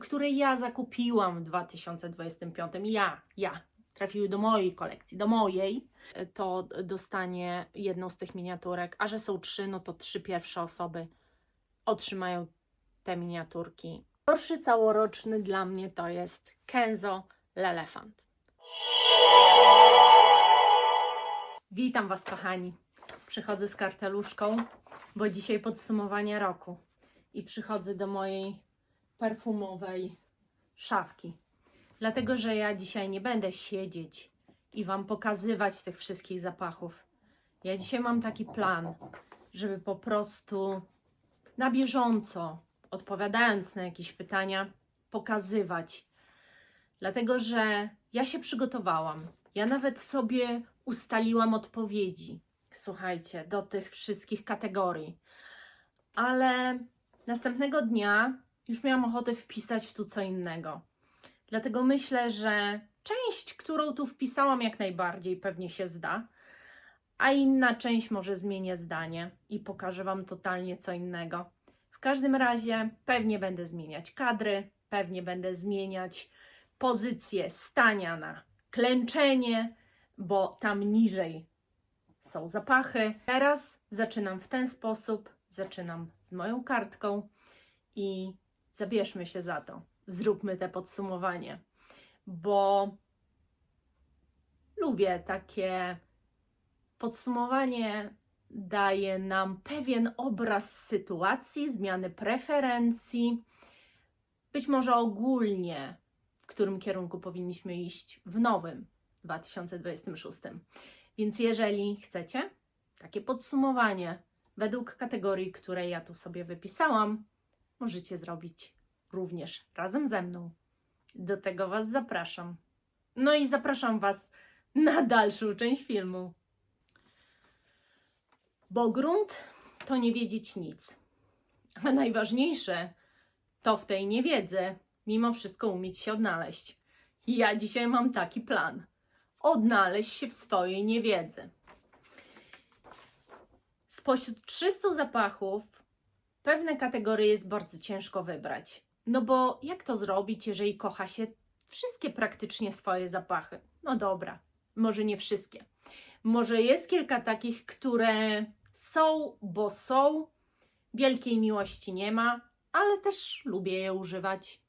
które ja zakupiłam w 2025. Ja. Trafiły do mojej kolekcji, do mojej. To dostanie jedną z tych miniaturek, a że są 3, no to 3 pierwsze osoby otrzymają te miniaturki. Gorszy całoroczny dla mnie to jest Kenzo L'Elephant. Witam Was, kochani. Przychodzę z karteluszką, bo dzisiaj podsumowanie roku i przychodzę do mojej perfumowej szafki. Dlatego, że ja dzisiaj nie będę siedzieć i Wam pokazywać tych wszystkich zapachów. Ja dzisiaj mam taki plan, żeby po prostu na bieżąco, odpowiadając na jakieś pytania, pokazywać. Dlatego, że ja się przygotowałam. Ja nawet sobie ustaliłam odpowiedzi, słuchajcie, do tych wszystkich kategorii. Ale następnego dnia już miałam ochotę wpisać tu co innego. Dlatego myślę, że część, którą tu wpisałam, jak najbardziej pewnie się zda, a inna część może zmienię zdanie i pokażę Wam totalnie co innego. W każdym razie pewnie będę zmieniać kadry, pewnie będę zmieniać pozycję stania na klęczenie, bo tam niżej są zapachy. Teraz zaczynam w ten sposób, zaczynam z moją kartką i zabierzmy się za to. Zróbmy te podsumowanie, bo lubię takie podsumowanie, daje nam pewien obraz sytuacji, zmiany preferencji, być może ogólnie, w którym kierunku powinniśmy iść w nowym 2026. Więc jeżeli chcecie takie podsumowanie według kategorii, które ja tu sobie wypisałam, możecie zrobić również razem ze mną. Do tego Was zapraszam. No i zapraszam Was na dalszą część filmu. Bo grunt to nie wiedzieć nic. A najważniejsze to w tej niewiedzy mimo wszystko umieć się odnaleźć. Ja dzisiaj mam taki plan. Odnaleźć się w swojej niewiedzy. Spośród 300 zapachów pewne kategorie jest bardzo ciężko wybrać. No bo jak to zrobić, jeżeli kocha się wszystkie praktycznie swoje zapachy? No dobra, może nie wszystkie. Może jest kilka takich, które są, bo są. Wielkiej miłości nie ma, ale też lubię je używać.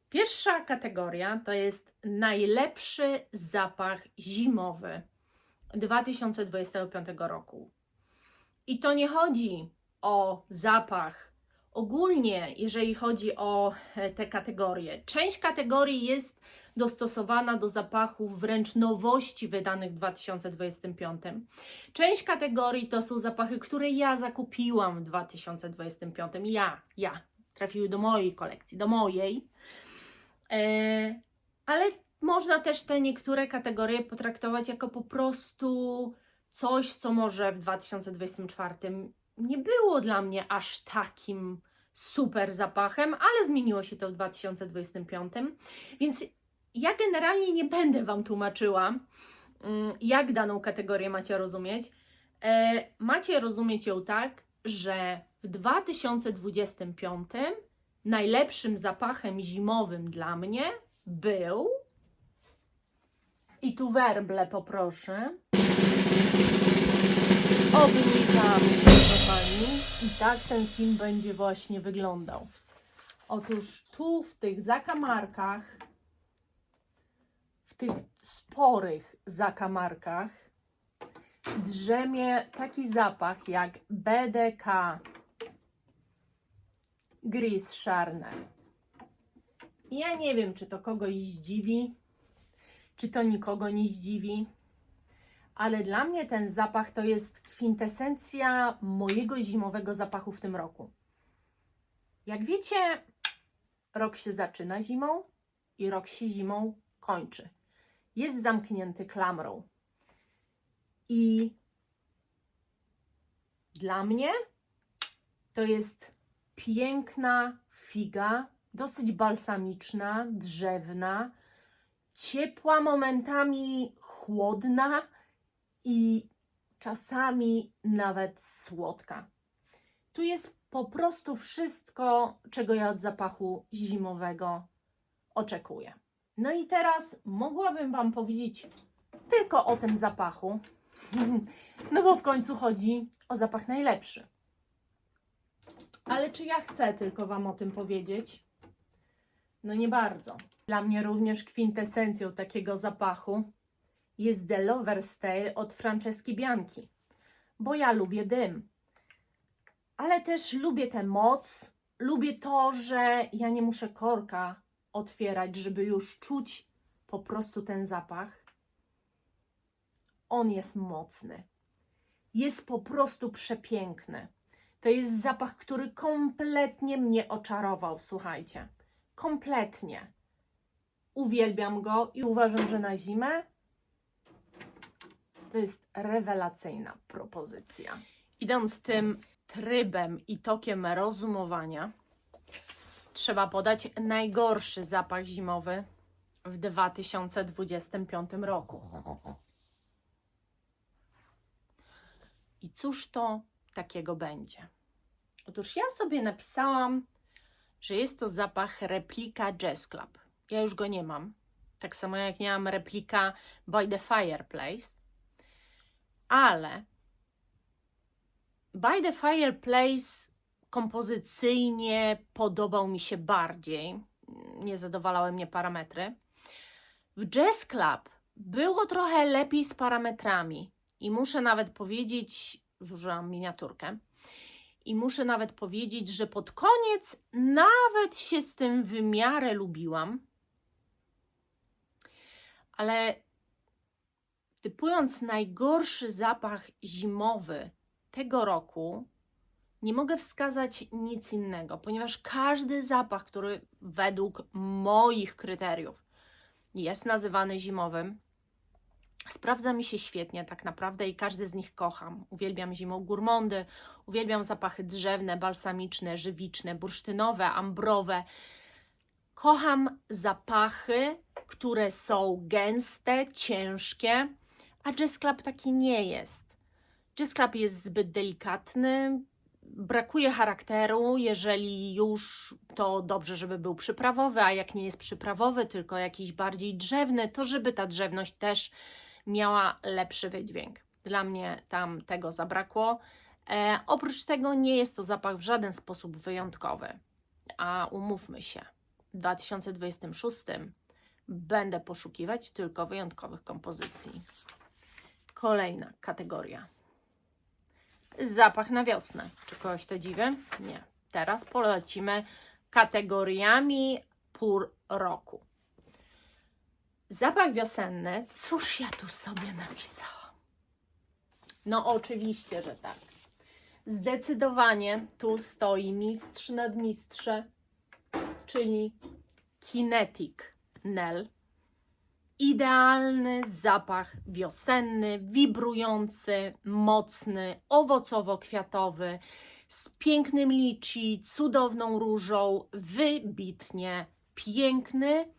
Pierwsza kategoria to jest najlepszy zapach zimowy 2025 roku. I to nie chodzi o zapach ogólnie, jeżeli chodzi o te kategorie. Część kategorii jest dostosowana do zapachów wręcz nowości wydanych w 2025. Część kategorii to są zapachy, które ja zakupiłam w 2025. Ja. Trafiły do mojej kolekcji, do mojej. Ale można też te niektóre kategorie potraktować jako po prostu coś, co może w 2024 nie było dla mnie aż takim super zapachem, ale zmieniło się to w 2025. Więc ja generalnie nie będę Wam tłumaczyła, jak daną kategorię macie rozumieć. Macie rozumieć ją tak, że w 2025 najlepszym zapachem zimowym dla mnie był, i tu werble poproszę, obnikamy, kochani, i tak ten film będzie właśnie wyglądał. Otóż tu w tych zakamarkach, w tych sporych zakamarkach drzemie taki zapach jak BDK Gris Charnel. Ja nie wiem, czy to kogoś zdziwi, czy to nikogo nie zdziwi, ale dla mnie ten zapach to jest kwintesencja mojego zimowego zapachu w tym roku. Jak wiecie, rok się zaczyna zimą i rok się zimą kończy. Jest zamknięty klamrą. I dla mnie to jest piękna figa, dosyć balsamiczna, drzewna, ciepła, momentami chłodna i czasami nawet słodka. Tu jest Po prostu wszystko, czego ja od zapachu zimowego oczekuję. No i teraz mogłabym Wam powiedzieć tylko o tym zapachu, no bo w końcu chodzi o zapach najlepszy. Ale czy ja chcę tylko Wam o tym powiedzieć? No nie bardzo. Dla mnie również kwintesencją takiego zapachu jest The Lover's Tale od Franceski Bianchi, bo ja lubię dym. Ale też lubię tę moc, lubię to, że ja nie muszę korka otwierać, żeby już czuć po prostu ten zapach. On jest mocny. Jest po prostu przepiękny. To jest zapach, który kompletnie mnie oczarował, słuchajcie. Kompletnie. Uwielbiam go i uważam, że na zimę to jest rewelacyjna propozycja. Idąc tym trybem i tokiem rozumowania, trzeba podać najgorszy zapach zimowy w 2025 roku. I cóż to takiego będzie? Otóż ja sobie napisałam, że jest to zapach replika Jazz Club. Ja już go nie mam. Tak samo jak nie mam replika By the Fireplace. Ale By the Fireplace kompozycyjnie podobał mi się bardziej. Nie zadowalały mnie parametry. W Jazz Club było trochę lepiej z parametrami. I muszę nawet powiedzieć, zużyłam miniaturkę, i muszę nawet powiedzieć, że pod koniec nawet się z tym w miarę lubiłam. Ale typując najgorszy zapach zimowy tego roku, nie mogę wskazać nic innego, ponieważ każdy zapach, który według moich kryteriów jest nazywany zimowym, sprawdza mi się świetnie tak naprawdę i każdy z nich kocham. Uwielbiam zimą gourmandy, uwielbiam zapachy drzewne, balsamiczne, żywiczne, bursztynowe, ambrowe. Kocham zapachy, które są gęste, ciężkie, a Jazz Club taki nie jest. Jazz Club jest zbyt delikatny, brakuje charakteru, jeżeli już to dobrze, żeby był przyprawowy, a jak nie jest przyprawowy, tylko jakiś bardziej drzewny, to żeby ta drzewność też miała lepszy wydźwięk. Dla mnie tam tego zabrakło. Oprócz tego nie jest to zapach w żaden sposób wyjątkowy. A umówmy się, w 2026 będę poszukiwać tylko wyjątkowych kompozycji. Kolejna kategoria. Zapach na wiosnę. Czy kogoś to dziwi? Nie. Teraz polecimy kategoriami pór roku. Zapach wiosenny. Cóż ja tu sobie napisałam? No oczywiście, że tak. Zdecydowanie tu stoi mistrz nad mistrze, czyli Kinetic Nell. Idealny zapach wiosenny, wibrujący, mocny, owocowo-kwiatowy, z pięknym liczy, cudowną różą, wybitnie piękny,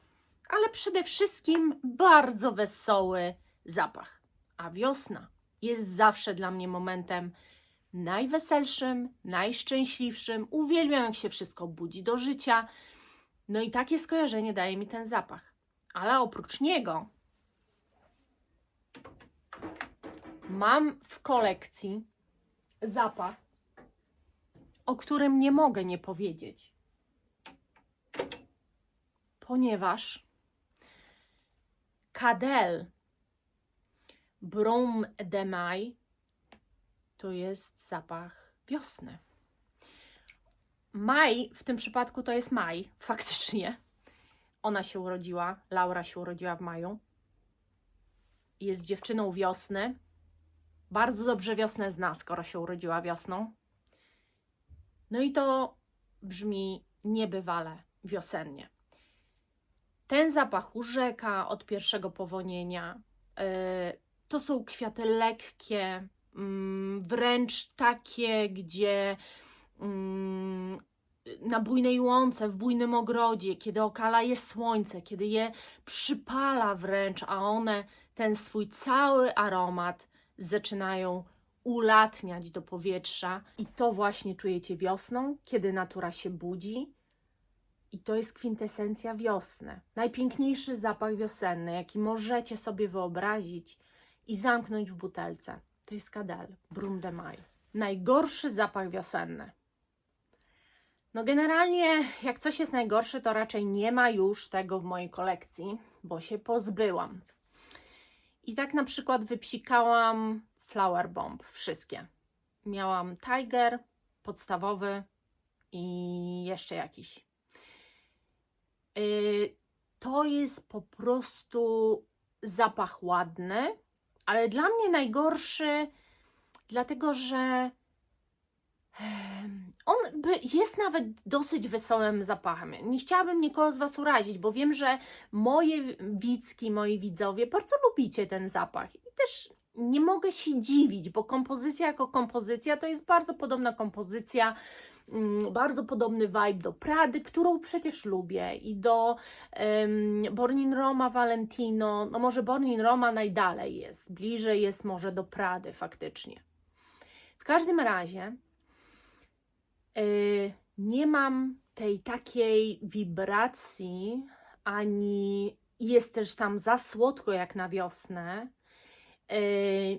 ale przede wszystkim bardzo wesoły zapach. A wiosna jest zawsze dla mnie momentem najweselszym, najszczęśliwszym. Uwielbiam, jak się wszystko budzi do życia. No i takie skojarzenie daje mi ten zapach. Ale oprócz niego mam w kolekcji zapach, o którym nie mogę nie powiedzieć. Ponieważ Cadel Brume de Mai to jest zapach wiosny. Maj w tym przypadku to jest maj, faktycznie. Ona się urodziła, Laura się urodziła w maju. Jest dziewczyną wiosny. Bardzo dobrze wiosnę zna, skoro się urodziła wiosną. No i to brzmi niebywale wiosennie. Ten zapach urzeka od pierwszego powonienia. To są kwiaty lekkie, wręcz takie, gdzie na bujnej łące, w bujnym ogrodzie, kiedy okala je słońce, kiedy je przypala wręcz, a one ten swój cały aromat zaczynają ulatniać do powietrza. I to właśnie czujecie wiosną, kiedy natura się budzi. I to jest kwintesencja wiosny. Najpiękniejszy zapach wiosenny, jaki możecie sobie wyobrazić i zamknąć w butelce. To jest Cadel, Brume de Mai. Najgorszy zapach wiosenny. No generalnie, jak coś jest najgorsze, to raczej nie ma już tego w mojej kolekcji, bo się pozbyłam. I tak na przykład wypsikałam Flower Bomb, wszystkie. Miałam Tiger, podstawowy i jeszcze jakiś. To jest po prostu zapach ładny, ale dla mnie najgorszy, dlatego że on jest nawet dosyć wesołym zapachem. Nie chciałabym nikogo z Was urazić, bo wiem, że moje widzki, moi widzowie bardzo lubicie ten zapach. I też nie mogę się dziwić, bo kompozycja jako kompozycja to jest bardzo podobna kompozycja, bardzo podobny vibe do Prady, którą przecież lubię, i do Born in Roma Valentino. No może Born in Roma najdalej jest, bliżej jest może do Prady faktycznie. W każdym razie nie mam tej takiej wibracji, ani jest też tam za słodko jak na wiosnę.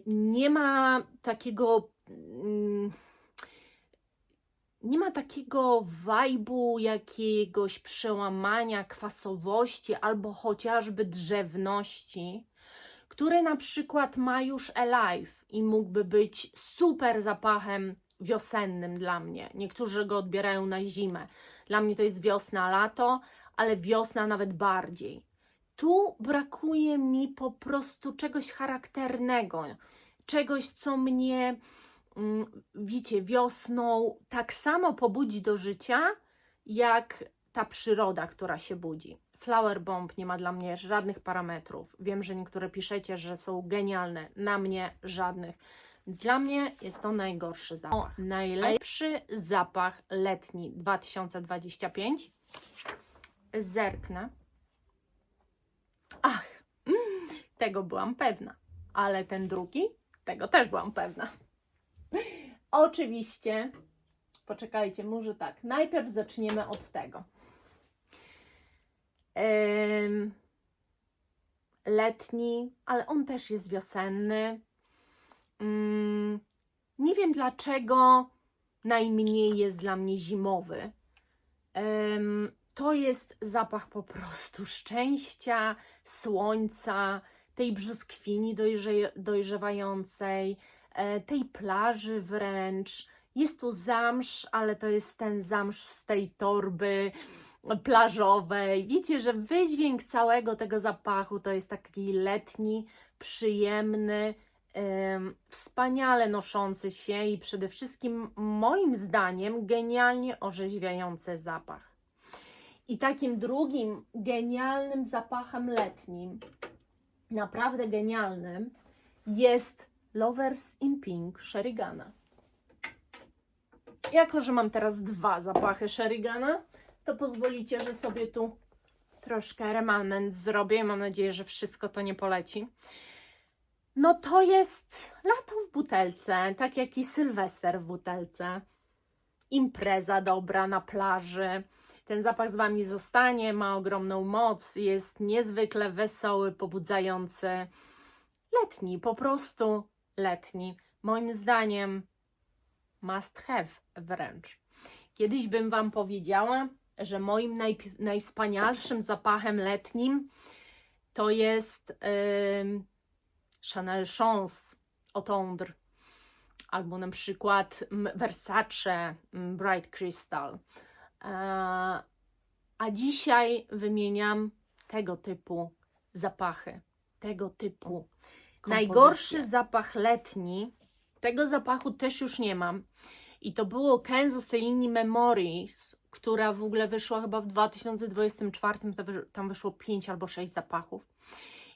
Nie ma takiego wajbu jakiegoś przełamania kwasowości albo chociażby drzewności, który na przykład ma już Alive i mógłby być super zapachem wiosennym dla mnie. Niektórzy go odbierają na zimę. Dla mnie to jest wiosna, lato, ale wiosna nawet bardziej. Tu brakuje mi po prostu czegoś charakternego, czegoś, co mnie, wiecie, wiosną tak samo pobudzi do życia, jak ta przyroda, która się budzi. Flower Bomb nie ma dla mnie żadnych parametrów. Wiem, że niektóre piszecie, że są genialne. Na mnie żadnych. Więc dla mnie jest to najgorszy zapach. Najlepszy zapach letni 2025. Zerknę. Ach, tego byłam pewna. Ale ten drugi, tego też byłam pewna. Oczywiście, poczekajcie, może tak. Najpierw zaczniemy od tego. Letni, ale on też jest wiosenny. Nie wiem dlaczego najmniej jest dla mnie zimowy. To jest zapach po prostu szczęścia, słońca, tej brzoskwini dojrzewającej, tej plaży wręcz. Jest tu zamsz, ale to jest ten zamsz z tej torby plażowej. Wiecie, że wydźwięk całego tego zapachu to jest taki letni, przyjemny, wspaniale noszący się i przede wszystkim moim zdaniem genialnie orzeźwiający zapach. I takim drugim genialnym zapachem letnim, naprawdę genialnym, jest Lovers in Pink Sherigana. Jako że mam teraz dwa zapachy Sherigana, to pozwolicie, że sobie tu troszkę remanent zrobię. Mam nadzieję, że wszystko to nie poleci. No to jest lato w butelce, tak jak i Sylwester w butelce. Impreza dobra na plaży. Ten zapach z Wami zostanie, ma ogromną moc, jest niezwykle wesoły, pobudzający. Letni, po prostu letni. Moim zdaniem must have wręcz. Kiedyś bym Wam powiedziała, że moim najwspanialszym zapachem letnim to jest Chanel Chance Tendre albo na przykład Versace Bright Crystal. A dzisiaj wymieniam tego typu zapachy, tego typu. Najgorszy zapach letni, tego zapachu też już nie mam. I to było Kenzo z tej linii Memories, która w ogóle wyszła chyba w 2024, tam wyszło 5 albo 6 zapachów.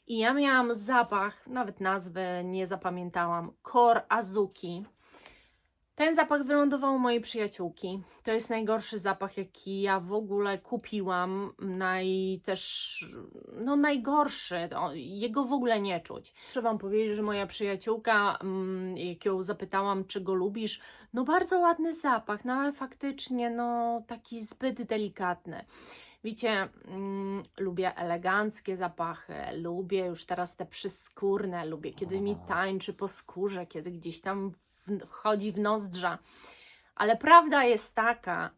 I ja miałam zapach, nawet nazwę nie zapamiętałam, Kor Azuki. Ten zapach wylądował u mojej przyjaciółki. To jest najgorszy zapach, jaki ja w ogóle kupiłam. Najgorszy. Jego w ogóle nie czuć. Muszę Wam powiedzieć, że moja przyjaciółka, jak ją zapytałam, czy go lubisz, no bardzo ładny zapach, no ale faktycznie, no taki zbyt delikatny. Wiecie, lubię eleganckie zapachy, lubię już teraz te przyskórne, lubię kiedy mi tańczy po skórze, kiedy gdzieś tam wchodzi w nozdrza. Ale prawda jest taka,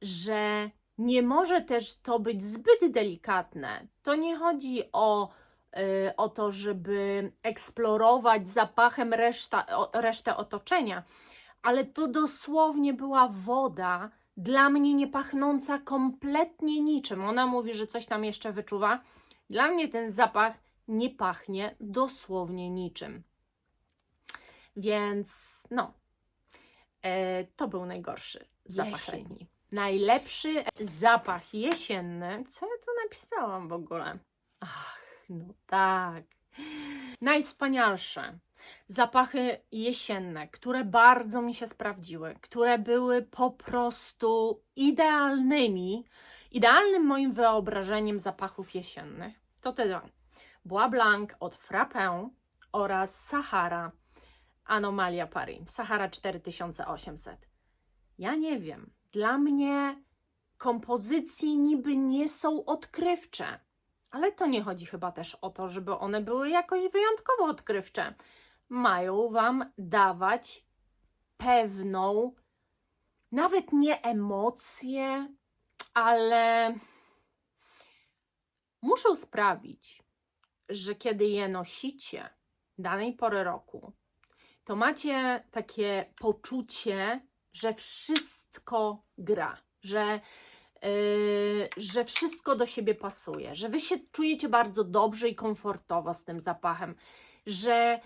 że nie może też to być zbyt delikatne. To nie chodzi o to, żeby eksplorować zapachem resztę otoczenia, ale to dosłownie była woda, dla mnie nie pachnąca kompletnie niczym. Ona mówi, że coś tam jeszcze wyczuwa. Dla mnie ten zapach nie pachnie dosłownie niczym. Więc to był najgorszy zapach letni. Najlepszy zapach jesienny. Co ja tu napisałam w ogóle? Ach, no tak. Najwspanialsze zapachy jesienne, które bardzo mi się sprawdziły, które były po prostu idealnym moim wyobrażeniem zapachów jesiennych, to te dwa. Bois Blanc od Frappé oraz Sahara Anomalia Paris. Sahara 4800. Ja nie wiem, dla mnie kompozycje niby nie są odkrywcze, ale to nie chodzi chyba też o to, żeby one były jakoś wyjątkowo odkrywcze. Mają Wam dawać pewną, nawet nie emocje, ale muszą sprawić, że kiedy je nosicie danej pory roku, to macie takie poczucie, że wszystko gra, że wszystko do siebie pasuje, że Wy się czujecie bardzo dobrze i komfortowo z tym zapachem, że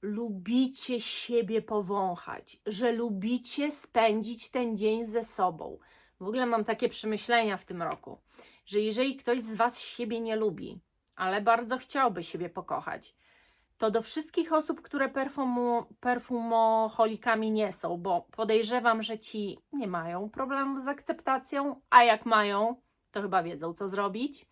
lubicie siebie powąchać, że lubicie spędzić ten dzień ze sobą. W ogóle mam takie przemyślenia w tym roku, że jeżeli ktoś z Was siebie nie lubi, ale bardzo chciałby siebie pokochać, to do wszystkich osób, które perfumoholikami nie są, bo podejrzewam, że ci nie mają problemów z akceptacją, a jak mają, to chyba wiedzą, co zrobić.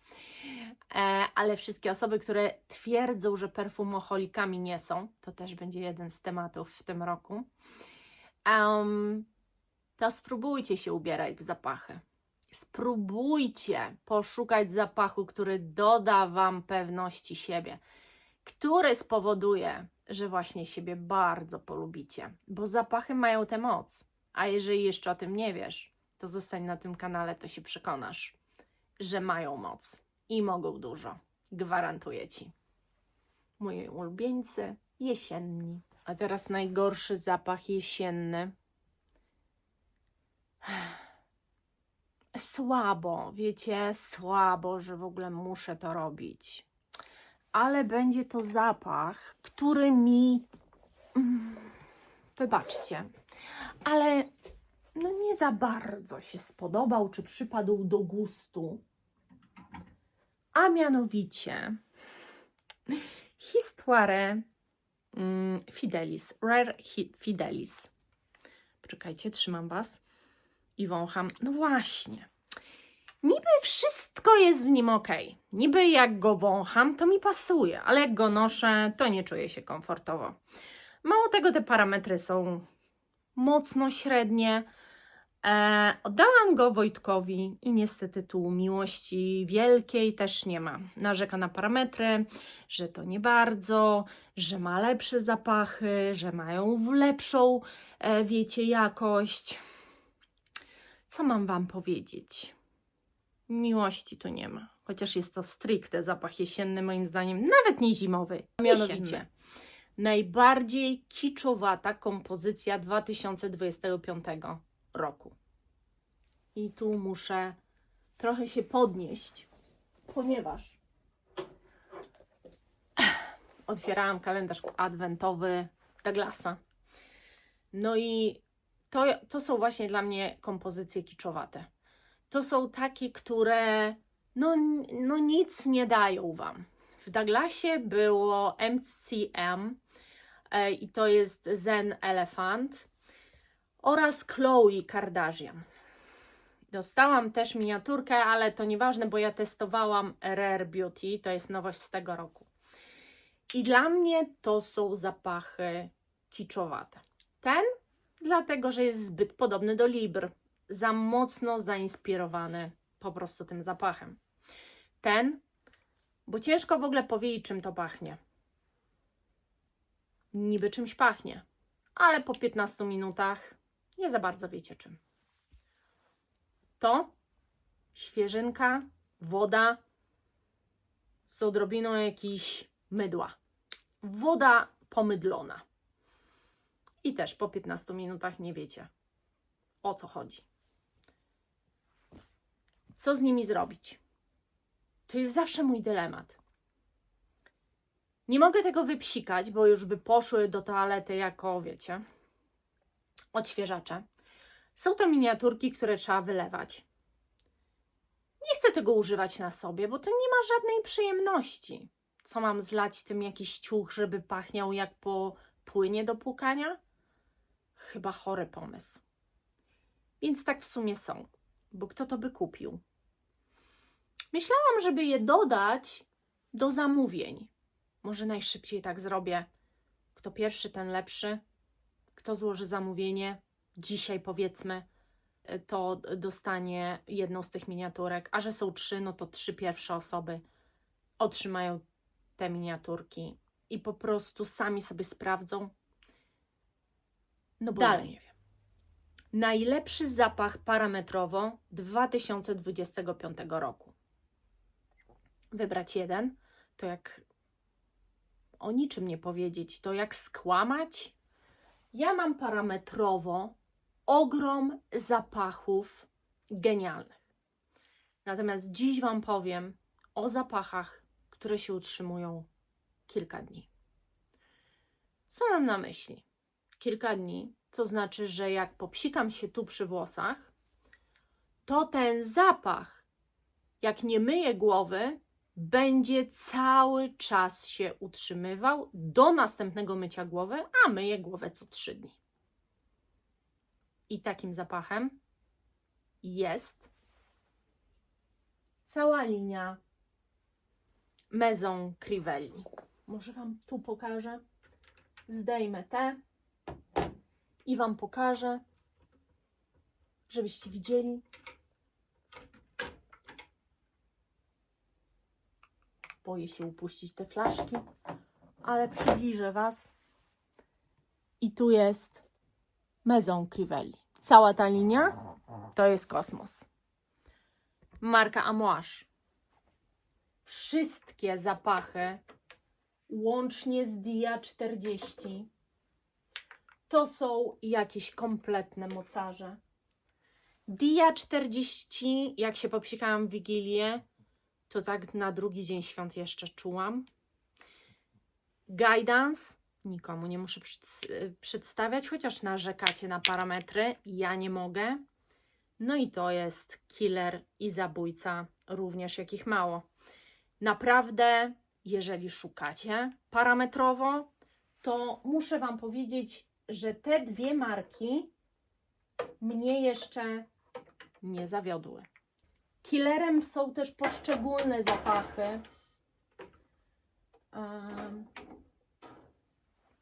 Ale wszystkie osoby, które twierdzą, że perfumoholikami nie są, to też będzie jeden z tematów w tym roku, to spróbujcie się ubierać w zapachy. Spróbujcie poszukać zapachu, który doda Wam pewności siebie, który spowoduje, że właśnie siebie bardzo polubicie, bo zapachy mają tę moc, a jeżeli jeszcze o tym nie wiesz, to zostań na tym kanale, to się przekonasz, że mają moc i mogą dużo, gwarantuję Ci. Moi ulubieńcy jesienni. A teraz najgorszy zapach jesienny. Słabo, wiecie, słabo, że w ogóle muszę to robić. Ale będzie to zapach, który mi, wybaczcie, ale no nie za bardzo się spodobał, czy przypadł do gustu. A mianowicie Histoire Fidelis, Rare Fidelis. Poczekajcie, trzymam Was i wącham. No właśnie. Niby wszystko jest w nim ok. Niby jak go wącham, to mi pasuje, ale jak go noszę, to nie czuję się komfortowo. Mało tego, te parametry są mocno średnie. Oddałam go Wojtkowi i niestety tu miłości wielkiej też nie ma. Narzeka na parametry, że to nie bardzo, że ma lepsze zapachy, że mają lepszą, wiecie, jakość. Co mam Wam powiedzieć? Miłości tu nie ma, chociaż jest to stricte zapach jesienny, moim zdaniem, nawet nie zimowy. Mianowicie, najbardziej kiczowata kompozycja 2025 roku. I tu muszę trochę się podnieść, ponieważ otwierałam kalendarz adwentowy Douglasa. No i to są właśnie dla mnie kompozycje kiczowate. To są takie, które no nic nie dają Wam. W Douglasie było MCM i to jest Zen Elephant oraz Khloe Kardashian. Dostałam też miniaturkę, ale to nieważne, bo ja testowałam Rare Beauty, to jest nowość z tego roku. I dla mnie to są zapachy kiczowate. Ten dlatego, że jest zbyt podobny do Libre, za mocno zainspirowany po prostu tym zapachem. Ten, bo ciężko w ogóle powiedzieć, czym to pachnie. Niby czymś pachnie, ale po 15 minutach nie za bardzo wiecie czym. To świeżynka, woda z odrobiną jakiejś mydła. Woda pomydlona. I też po 15 minutach nie wiecie, o co chodzi. Co z nimi zrobić? To jest zawsze mój dylemat. Nie mogę tego wypsikać, bo już by poszły do toalety jako, wiecie, odświeżacze. Są to miniaturki, które trzeba wylewać. Nie chcę tego używać na sobie, bo to nie ma żadnej przyjemności. Co mam zlać tym jakiś ciuch, żeby pachniał jak po płynie do płukania? Chyba chory pomysł. Więc tak w sumie są, bo kto to by kupił? Myślałam, żeby je dodać do zamówień. Może najszybciej tak zrobię. Kto pierwszy, ten lepszy. Kto złoży zamówienie, dzisiaj powiedzmy, to dostanie jedną z tych miniaturek. A że są 3, no to 3 pierwsze osoby otrzymają te miniaturki i po prostu sami sobie sprawdzą. No bo dalej nie wiem. Najlepszy zapach parametrowo 2025 roku. Wybrać jeden, to jak o niczym nie powiedzieć, to jak skłamać. Ja mam parametrowo ogrom zapachów genialnych. Natomiast dziś Wam powiem o zapachach, które się utrzymują kilka dni. Co mam na myśli? Kilka dni, to znaczy, że jak popsikam się tu przy włosach, to ten zapach, jak nie myję głowy, będzie cały czas się utrzymywał do następnego mycia głowy, a myję głowę co 3 dni. I takim zapachem jest cała linia Maison Crivelli. Może Wam tu pokażę. Zdejmę te i Wam pokażę, żebyście widzieli. Boję się upuścić te flaszki, ale przybliżę Was. I tu jest Maison Crivelli. Cała ta linia to jest kosmos. Marka Amouage. Wszystkie zapachy, łącznie z Dia 40, to są jakieś kompletne mocarze. Dia 40, jak się popsikałam w Wigilię, to tak na drugi dzień świąt jeszcze czułam. Guidance, nikomu nie muszę przedstawiać, chociaż narzekacie na parametry, ja nie mogę. No i to jest killer i zabójca, również jakich mało. Naprawdę, jeżeli szukacie parametrowo, to muszę Wam powiedzieć, że te dwie marki mnie jeszcze nie zawiodły. Killerem są też poszczególne zapachy.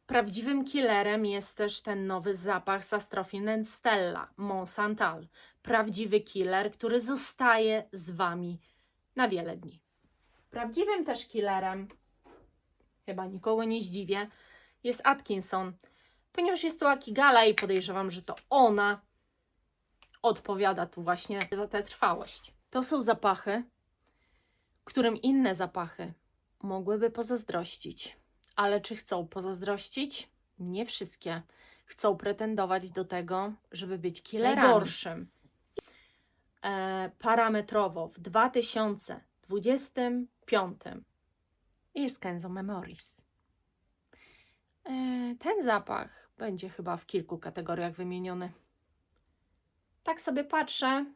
Prawdziwym killerem jest też ten nowy zapach z Astrofin & Stella, Mont Santal. Prawdziwy killer, który zostaje z Wami na wiele dni. Prawdziwym też killerem, chyba nikogo nie zdziwię, jest Atkinson, ponieważ jest to Akigala i podejrzewam, że to ona odpowiada tu właśnie za tę trwałość. To są zapachy, którym inne zapachy mogłyby pozazdrościć. Ale czy chcą pozazdrościć? Nie wszystkie. Chcą pretendować do tego, żeby być killerami. Najgorszym. Parametrowo w 2025 jest Kenzo Memories. Ten zapach będzie chyba w kilku kategoriach wymieniony. Tak sobie patrzę.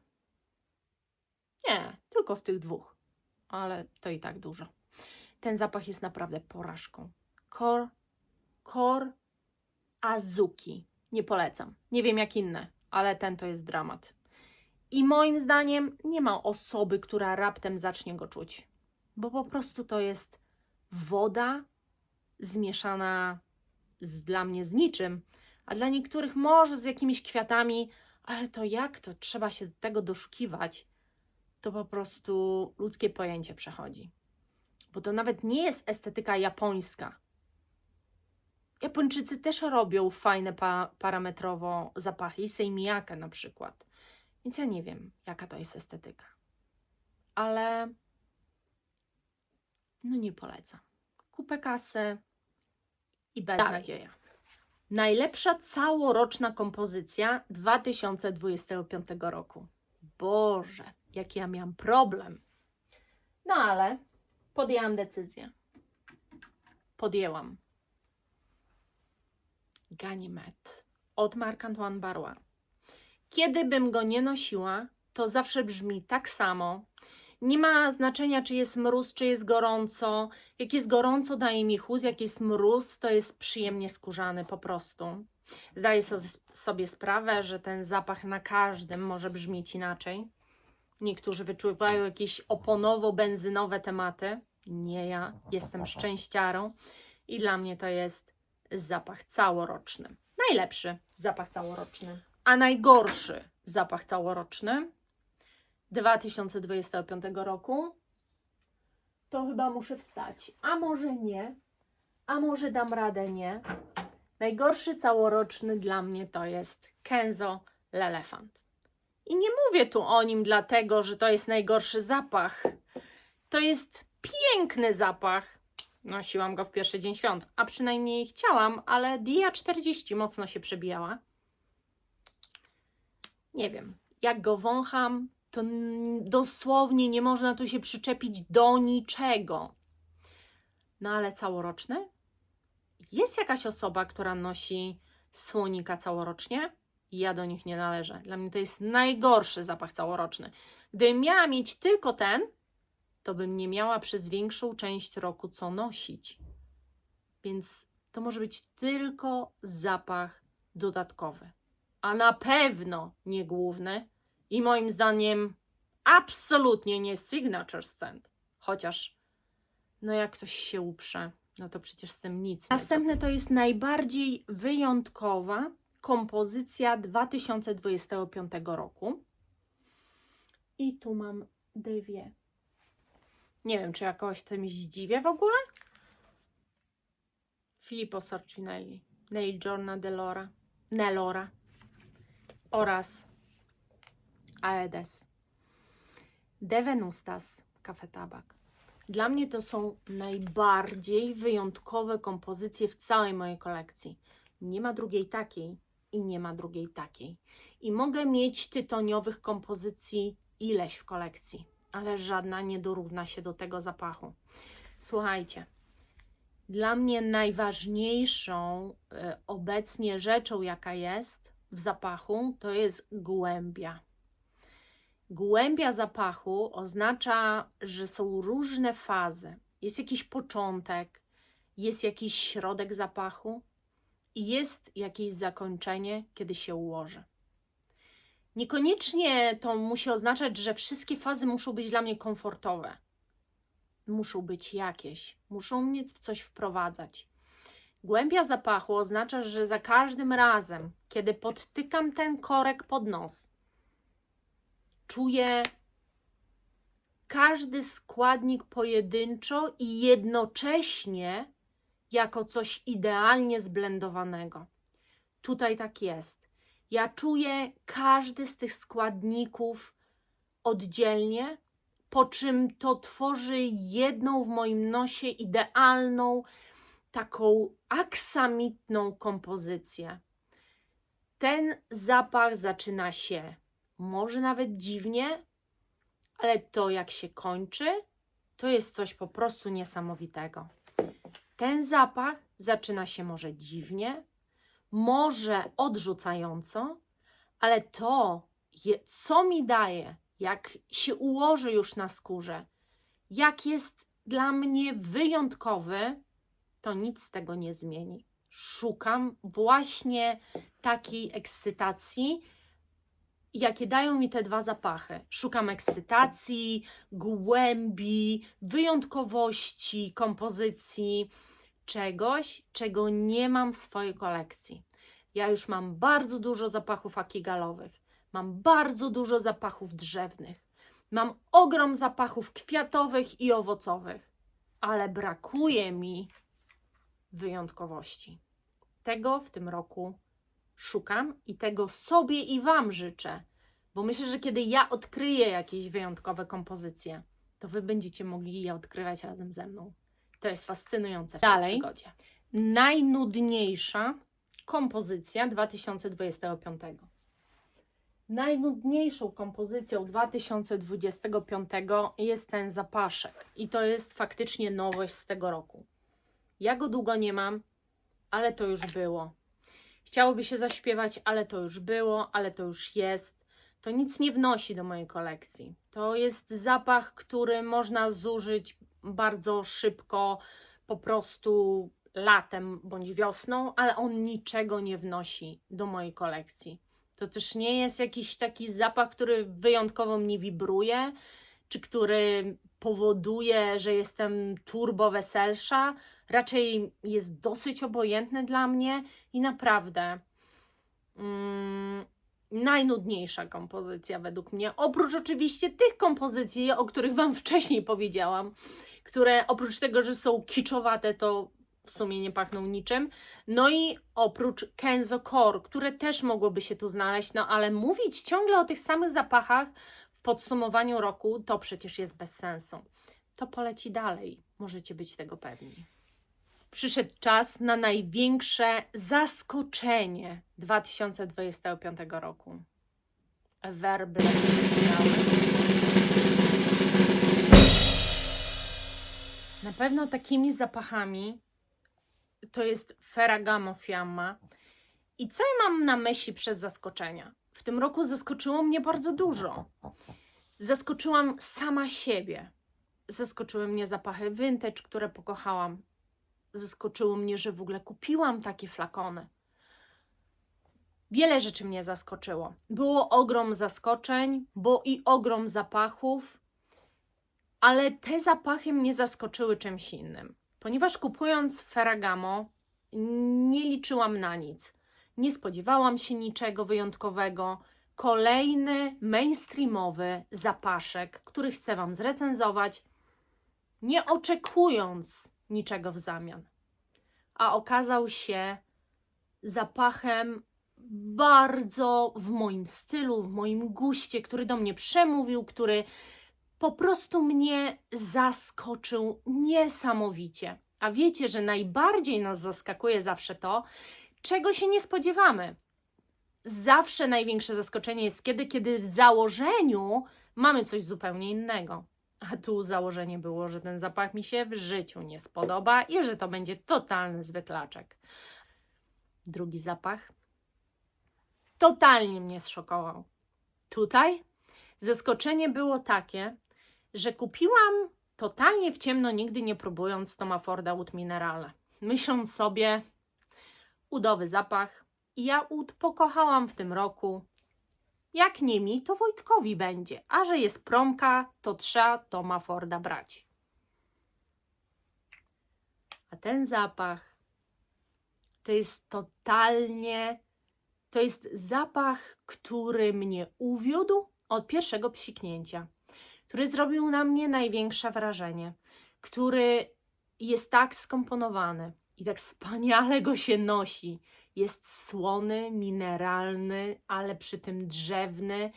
Nie, tylko w tych 2. Ale to i tak dużo. Ten zapach jest naprawdę porażką. Core Azuki. Nie polecam. Nie wiem jak inne, ale ten to jest dramat. I moim zdaniem nie ma osoby, która raptem zacznie go czuć. Bo po prostu to jest woda zmieszana dla mnie z niczym, a dla niektórych może z jakimiś kwiatami, ale to jak to trzeba się do tego doszukiwać, to po prostu ludzkie pojęcie przechodzi. Bo to nawet nie jest estetyka japońska. Japończycy też robią fajne parametrowo zapachy, sejmijaka na przykład. Więc ja nie wiem, jaka to jest estetyka. Ale no nie polecam. Kupę kasy i beznadzieja. Najlepsza całoroczna kompozycja 2025 roku. Boże, jaki ja miałam problem. No ale podjęłam decyzję. Ganymede od Marc-Antoine Barrois. Kiedy bym go nie nosiła, to zawsze brzmi tak samo. Nie ma znaczenia, czy jest mróz, czy jest gorąco. Jak jest gorąco, daje mi chłód, jak jest mróz, to jest przyjemnie skórzany po prostu. Zdaję sobie sprawę, że ten zapach na każdym może brzmieć inaczej. Niektórzy wyczuwają jakieś oponowo-benzynowe tematy. Nie ja, jestem szczęściarą i dla mnie to jest zapach całoroczny. Najlepszy zapach całoroczny. A najgorszy zapach całoroczny 2025 roku to chyba muszę wstać. A może nie, a może dam radę nie. Najgorszy całoroczny dla mnie to jest Kenzo L'Elephant. I nie mówię tu o nim dlatego, że to jest najgorszy zapach. To jest piękny zapach. Nosiłam go w pierwszy dzień świąt, a przynajmniej chciałam, ale Dia 40 mocno się przebijała. Nie wiem, jak go wącham, to dosłownie nie można tu się przyczepić do niczego. No ale całoroczny? Jest jakaś osoba, która nosi słonika całorocznie? Ja do nich nie należę. Dla mnie to jest najgorszy zapach całoroczny. Gdybym miała mieć tylko ten, to bym nie miała przez większą część roku co nosić. Więc to może być tylko zapach dodatkowy. A na pewno nie główny i moim zdaniem absolutnie nie signature scent. Chociaż, no jak ktoś się uprze, no to przecież z tym nic. Następne to jest najbardziej wyjątkowa kompozycja 2025 roku. I tu mam dwie. Nie wiem, czy jakoś tym zdziwię w ogóle. Filippo Sorcinelli, Nail Journal Nelora oraz Aedes. De Venustas Cafe Tabak. Dla mnie to są najbardziej wyjątkowe kompozycje w całej mojej kolekcji. Nie ma drugiej takiej i nie ma drugiej takiej. I mogę mieć tytoniowych kompozycji ileś w kolekcji, ale żadna nie dorówna się do tego zapachu. Słuchajcie, dla mnie najważniejszą obecnie rzeczą, jaka jest w zapachu, to jest głębia. Głębia zapachu oznacza, że są różne fazy. Jest jakiś początek, jest jakiś środek zapachu i jest jakieś zakończenie, kiedy się ułoży. Niekoniecznie to musi oznaczać, że wszystkie fazy muszą być dla mnie komfortowe. Muszą być jakieś, muszą mnie w coś wprowadzać. Głębia zapachu oznacza, że za każdym razem, kiedy podtykam ten korek pod nos, czuję każdy składnik pojedynczo i jednocześnie jako coś idealnie zblendowanego. Tutaj tak jest. Ja czuję każdy z tych składników oddzielnie, po czym to tworzy jedną w moim nosie idealną, taką aksamitną kompozycję. Ten zapach zaczyna się może nawet dziwnie, ale to jak się kończy, to jest coś po prostu niesamowitego. Ten zapach zaczyna się może dziwnie, może odrzucająco, ale to, co mi daje, jak się ułoży już na skórze, jak jest dla mnie wyjątkowy, to nic z tego nie zmieni. szukam właśnie takiej ekscytacji, jakie dają mi te dwa zapachy. Szukam ekscytacji, głębi, wyjątkowości kompozycji, czegoś, czego nie mam w swojej kolekcji. Ja już mam bardzo dużo zapachów akigalowych, mam bardzo dużo zapachów drzewnych, mam ogrom zapachów kwiatowych i owocowych, ale brakuje mi wyjątkowości. Tego w tym roku szukam i tego sobie i Wam życzę, bo myślę, że kiedy ja odkryję jakieś wyjątkowe kompozycje, to Wy będziecie mogli je odkrywać razem ze mną. To jest fascynujące w tej przygodzie. Najnudniejsza kompozycja 2025. Najnudniejszą kompozycją 2025 jest ten zapaszek i to jest faktycznie nowość z tego roku. Ja go długo nie mam, ale to już było. Chciałoby się zaśpiewać, ale to już było, ale to już jest. To nic nie wnosi do mojej kolekcji. To jest zapach, który można zużyć bardzo szybko, po prostu latem bądź wiosną, ale on niczego nie wnosi do mojej kolekcji. To też nie jest jakiś taki zapach, który wyjątkowo mnie wibruje, czy który powoduje, że jestem turbo weselsza. Raczej jest dosyć obojętny dla mnie i naprawdę najnudniejsza kompozycja według mnie. Oprócz oczywiście tych kompozycji, o których Wam wcześniej powiedziałam, które oprócz tego, że są kiczowate, to w sumie nie pachną niczym. No i oprócz Kenzo Core, które też mogłoby się tu znaleźć, no ale mówić ciągle o tych samych zapachach w podsumowaniu roku, to przecież jest bez sensu. To poleci dalej, możecie być tego pewni. Przyszedł czas na największe zaskoczenie 2025 roku. Werble. Na pewno takimi zapachami to jest Ferragamo Fiamma. I co ja mam na myśli przez zaskoczenia? W tym roku zaskoczyło mnie bardzo dużo. Zaskoczyłam sama siebie. Zaskoczyły mnie zapachy vintage, które pokochałam. Zaskoczyło mnie, że w ogóle kupiłam takie flakony. Wiele rzeczy mnie zaskoczyło. Było ogrom zaskoczeń, było i ogrom zapachów, ale te zapachy mnie zaskoczyły czymś innym. Ponieważ kupując Ferragamo, nie liczyłam na nic. Nie spodziewałam się niczego wyjątkowego. Kolejny mainstreamowy zapaszek, który chcę Wam zrecenzować, nie oczekując niczego w zamian. A okazał się zapachem bardzo w moim stylu, w moim guście, który do mnie przemówił, który po prostu mnie zaskoczył niesamowicie. A wiecie, że najbardziej nas zaskakuje zawsze to, czego się nie spodziewamy. Zawsze największe zaskoczenie jest kiedy w założeniu mamy coś zupełnie innego. A tu założenie było, że ten zapach mi się w życiu nie spodoba i że to będzie totalny zwyklaczek. Drugi zapach totalnie mnie zszokował. Tutaj zaskoczenie było takie, że kupiłam totalnie w ciemno, nigdy nie próbując Toma Forda Oud Minerale. Myśląc sobie, udowy zapach. I ja Oud pokochałam w tym roku. Jak nie mi, to Wojtkowi będzie. A że jest promka, to trzeba Toma Forda brać. A ten zapach to jest totalnie... To jest zapach, który mnie uwiódł od pierwszego psiknięcia. Który zrobił na mnie największe wrażenie. Który jest tak skomponowany i tak wspaniale go się nosi. Jest słony, mineralny, ale przy tym drzewny.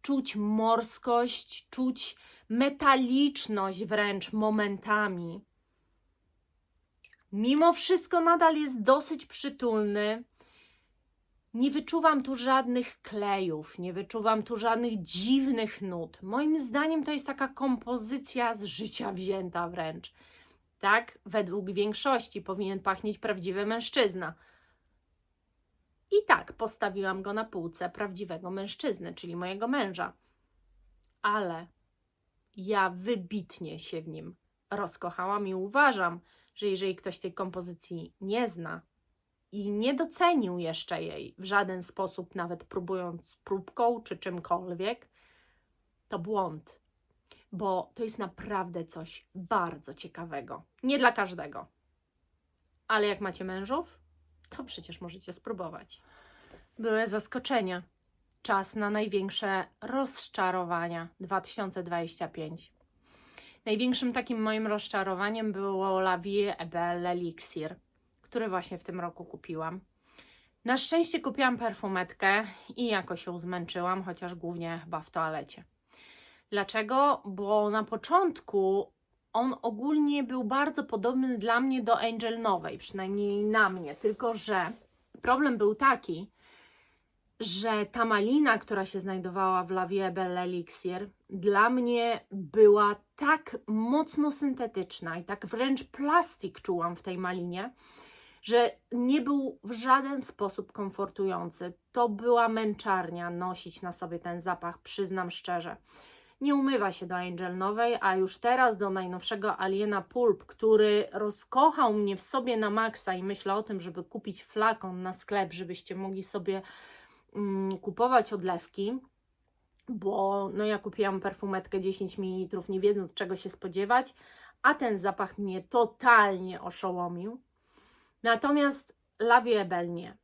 Czuć morskość, czuć metaliczność wręcz momentami. Mimo wszystko nadal jest dosyć przytulny. Nie wyczuwam tu żadnych klejów, nie wyczuwam tu żadnych dziwnych nut. Moim zdaniem to jest taka kompozycja z życia wzięta wręcz. Tak, według większości powinien pachnieć prawdziwy mężczyzna. I tak postawiłam go na półce prawdziwego mężczyzny, czyli mojego męża. Ale ja wybitnie się w nim rozkochałam i uważam, że jeżeli ktoś tej kompozycji nie zna, i nie docenił jeszcze jej w żaden sposób, nawet próbując próbką czy czymkolwiek, to błąd, bo to jest naprawdę coś bardzo ciekawego. Nie dla każdego, ale jak macie mężów, to przecież możecie spróbować. Były zaskoczenia. Czas na największe rozczarowania 2025. Największym takim moim rozczarowaniem było La Vie est Belle Elixir, który właśnie w tym roku kupiłam. Na szczęście kupiłam perfumetkę i jakoś ją zmęczyłam, chociaż głównie chyba w toalecie. Dlaczego? Bo na początku on ogólnie był bardzo podobny dla mnie do Angel Nowej, przynajmniej na mnie, tylko że problem był taki, że ta malina, która się znajdowała w La Vie Belle Elixir, dla mnie była tak mocno syntetyczna i tak wręcz plastik czułam w tej malinie, że nie był w żaden sposób komfortujący. To była męczarnia nosić na sobie ten zapach, przyznam szczerze. Nie umywa się do Angel Nowej, a już teraz do najnowszego Aliena Pulp, który rozkochał mnie w sobie na maksa i myślę o tym, żeby kupić flakon na sklep, żebyście mogli sobie kupować odlewki, bo no ja kupiłam perfumetkę 10 ml, nie wiedząc czego się spodziewać, a ten zapach mnie totalnie oszołomił. Natomiast La Vie est Belle nie.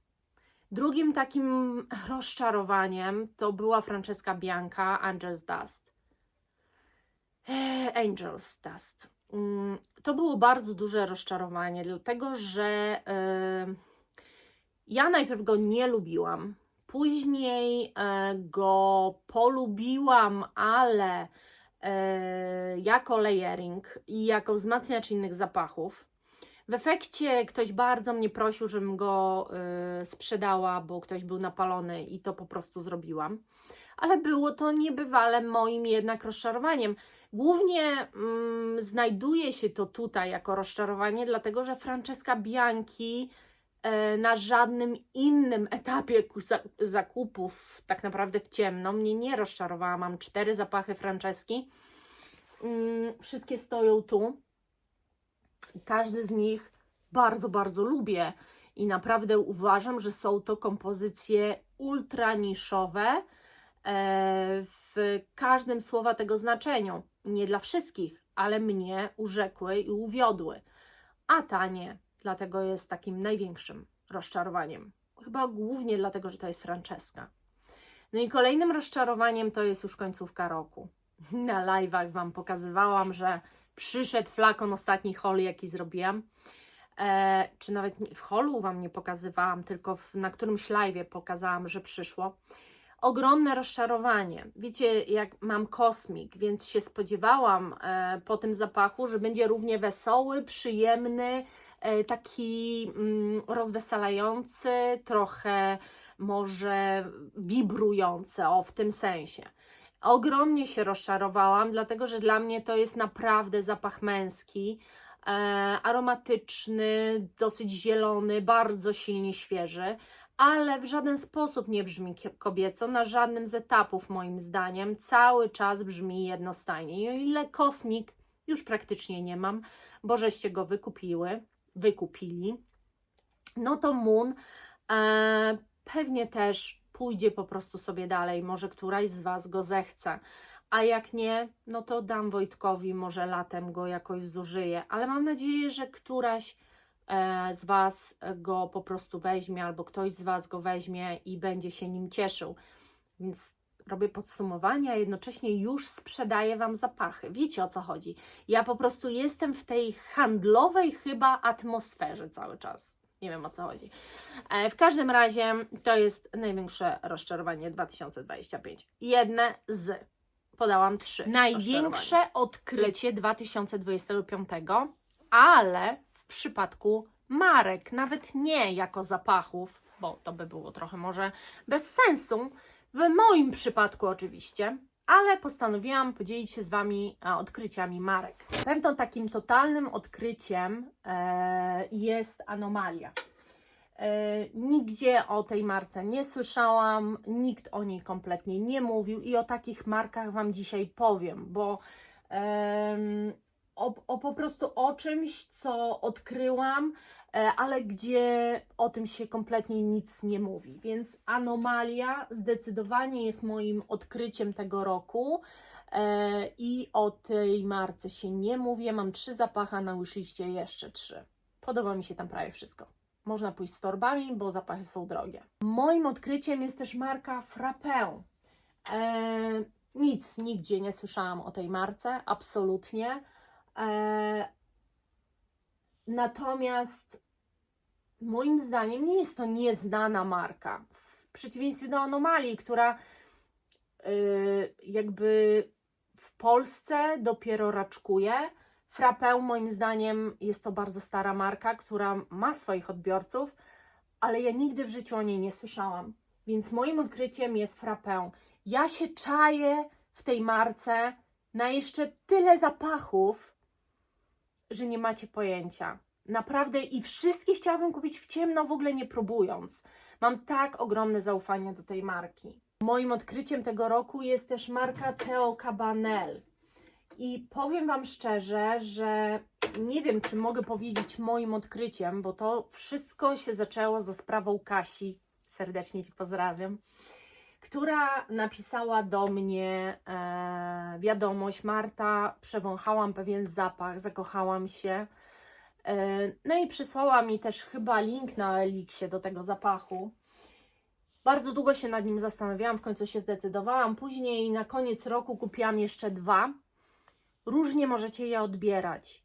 Drugim takim rozczarowaniem to była Francesca Bianca Angel's Dust. To było bardzo duże rozczarowanie, dlatego że ja najpierw go nie lubiłam, później go polubiłam, ale jako layering i jako wzmacniacz innych zapachów. W efekcie ktoś bardzo mnie prosił, żebym go sprzedała, bo ktoś był napalony i to po prostu zrobiłam. Ale było to niebywale moim jednak rozczarowaniem. Głównie znajduje się to tutaj jako rozczarowanie, dlatego że Francesca Bianchi na żadnym innym etapie zakupów, tak naprawdę w ciemno, mnie nie rozczarowała. Mam 4 zapachy Franceski. Wszystkie stoją tu. Każdy z nich bardzo, bardzo lubię i naprawdę uważam, że są to kompozycje ultra niszowe w każdym słowa tego znaczeniu. Nie dla wszystkich, ale mnie urzekły i uwiodły. A ta nie, dlatego jest takim największym rozczarowaniem. Chyba głównie dlatego, że to jest Francesca. No i kolejnym rozczarowaniem to jest już końcówka roku. Na live'ach Wam pokazywałam, że przyszedł flakon ostatni haul, jaki zrobiłam. Czy nawet w haulu Wam nie pokazywałam, tylko na którymś live'ie pokazałam, że przyszło. Ogromne rozczarowanie. Wiecie, jak mam kosmik, więc się spodziewałam po tym zapachu, że będzie równie wesoły, przyjemny, taki rozweselający, trochę może wibrujący, w tym sensie. Ogromnie się rozczarowałam, dlatego że dla mnie to jest naprawdę zapach męski, aromatyczny, dosyć zielony, bardzo silnie świeży, ale w żaden sposób nie brzmi kobieco, na żadnym z etapów moim zdaniem, cały czas brzmi jednostajnie. I o ile kosmik już praktycznie nie mam, bo żeście go wykupili, no to Moon pewnie też pójdzie po prostu sobie dalej, może któraś z Was go zechce, a jak nie, no to dam Wojtkowi, może latem go jakoś zużyję, ale mam nadzieję, że któraś z Was go po prostu weźmie, albo ktoś z Was go weźmie i będzie się nim cieszył. Więc robię podsumowanie, a jednocześnie już sprzedaję Wam zapachy. Wiecie, o co chodzi? Ja po prostu jestem w tej handlowej chyba atmosferze cały czas. Nie wiem, o co chodzi. W każdym razie to jest największe rozczarowanie 2025. Jedne z. Podałam 3. Największe odkrycie 2025, ale w przypadku marek, nawet nie jako zapachów, bo to by było trochę może bez sensu, w moim przypadku oczywiście, ale postanowiłam podzielić się z Wami odkryciami marek. Pewną takim totalnym odkryciem jest Anomalia. Nigdzie o tej marce nie słyszałam, nikt o niej kompletnie nie mówił i o takich markach Wam dzisiaj powiem, bo po prostu o czymś, co odkryłam, ale gdzie o tym się kompletnie nic nie mówi. Więc Anomalia zdecydowanie jest moim odkryciem tego roku i o tej marce się nie mówi. Ja mam 3 zapachy, na wishliście jeszcze 3. Podoba mi się tam prawie wszystko. Można pójść z torbami, bo zapachy są drogie. Moim odkryciem jest też marka Frappé. Nic, nigdzie nie słyszałam o tej marce, absolutnie. Natomiast moim zdaniem nie jest to nieznana marka. W przeciwieństwie do Anomalii, która jakby w Polsce dopiero raczkuje. Frappé moim zdaniem jest to bardzo stara marka, która ma swoich odbiorców, ale ja nigdy w życiu o niej nie słyszałam. Więc moim odkryciem jest Frappé. Ja się czaję w tej marce na jeszcze tyle zapachów, że nie macie pojęcia. Naprawdę i wszystkie chciałabym kupić w ciemno, w ogóle nie próbując. Mam tak ogromne zaufanie do tej marki. Moim odkryciem tego roku jest też marka Theo Cabanel. I powiem Wam szczerze, że nie wiem, czy mogę powiedzieć moim odkryciem, bo to wszystko się zaczęło za sprawą Kasi, serdecznie Cię pozdrawiam, która napisała do mnie wiadomość: Marta, przewąchałam pewien zapach, zakochałam się. No i przysłała mi też chyba link na Elixie do tego zapachu. Bardzo długo się nad nim zastanawiałam, w końcu się zdecydowałam. Później na koniec roku kupiłam jeszcze 2. Różnie możecie je odbierać.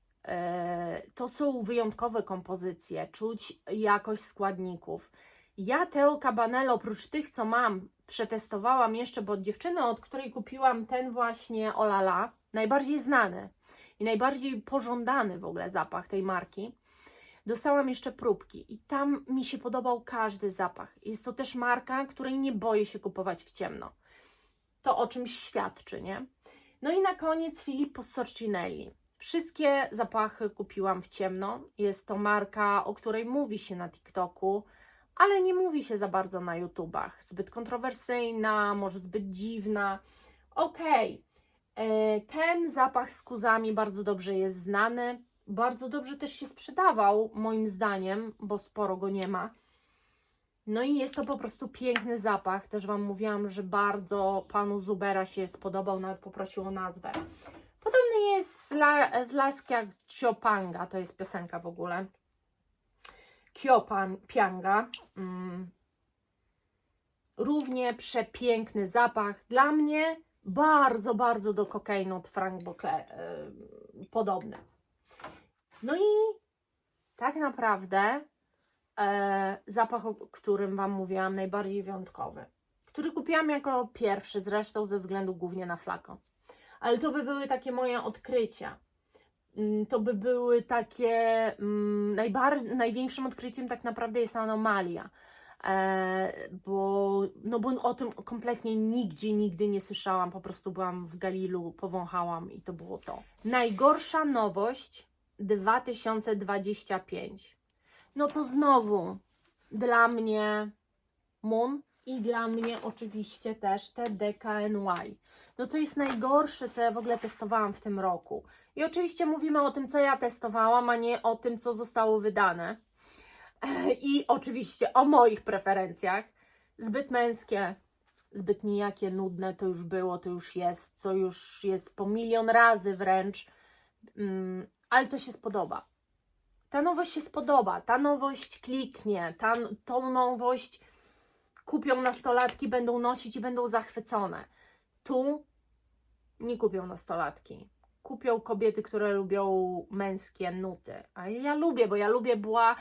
To są wyjątkowe kompozycje, czuć jakość składników. Ja Theo Cabanel, oprócz tych, co mam, przetestowałam jeszcze, bo od dziewczyny, od której kupiłam ten właśnie Olala, najbardziej znany i najbardziej pożądany w ogóle zapach tej marki, dostałam jeszcze próbki i tam mi się podobał każdy zapach. Jest to też marka, której nie boję się kupować w ciemno. To o czymś świadczy, nie? No i na koniec Filippo Sorcinelli. Wszystkie zapachy kupiłam w ciemno. Jest to marka, o której mówi się na TikToku, ale nie mówi się za bardzo na YouTubach. Zbyt kontrowersyjna, może zbyt dziwna. Okej. Ten zapach z kuzami bardzo dobrze jest znany. Bardzo dobrze też się sprzedawał, moim zdaniem, bo sporo go nie ma. No i jest to po prostu piękny zapach. Też Wam mówiłam, że bardzo panu Zubera się spodobał, nawet poprosił o nazwę. Podobny jest z Laskia Ciopanga, to jest piosenka w ogóle. Pianga. Równie przepiękny zapach. Dla mnie bardzo, bardzo do Cocaine od Frank Boclet podobny. No i tak naprawdę zapach, o którym Wam mówiłam, najbardziej wyjątkowy, który kupiłam jako pierwszy, zresztą ze względu głównie na flakon. Ale to by były takie moje odkrycia. To by były takie, największym odkryciem tak naprawdę jest Anomalia, bo o tym kompletnie nigdy nie słyszałam, po prostu byłam w Galilu, powąchałam i to było to. Najgorsza nowość 2025. No to znowu dla mnie Moon i dla mnie oczywiście też te DKNY. No to jest najgorsze, co ja w ogóle testowałam w tym roku. I oczywiście mówimy o tym, co ja testowałam, a nie o tym, co zostało wydane. I oczywiście o moich preferencjach. Zbyt męskie, zbyt nijakie, nudne to już było, to już jest, co już jest po milion razy wręcz. Ale to się spodoba. Ta nowość się spodoba, ta nowość kliknie, tą nowość kupią nastolatki, będą nosić i będą zachwycone. Tu nie kupią nastolatki. Kupią kobiety, które lubią męskie nuty. A ja lubię, bo ja lubię była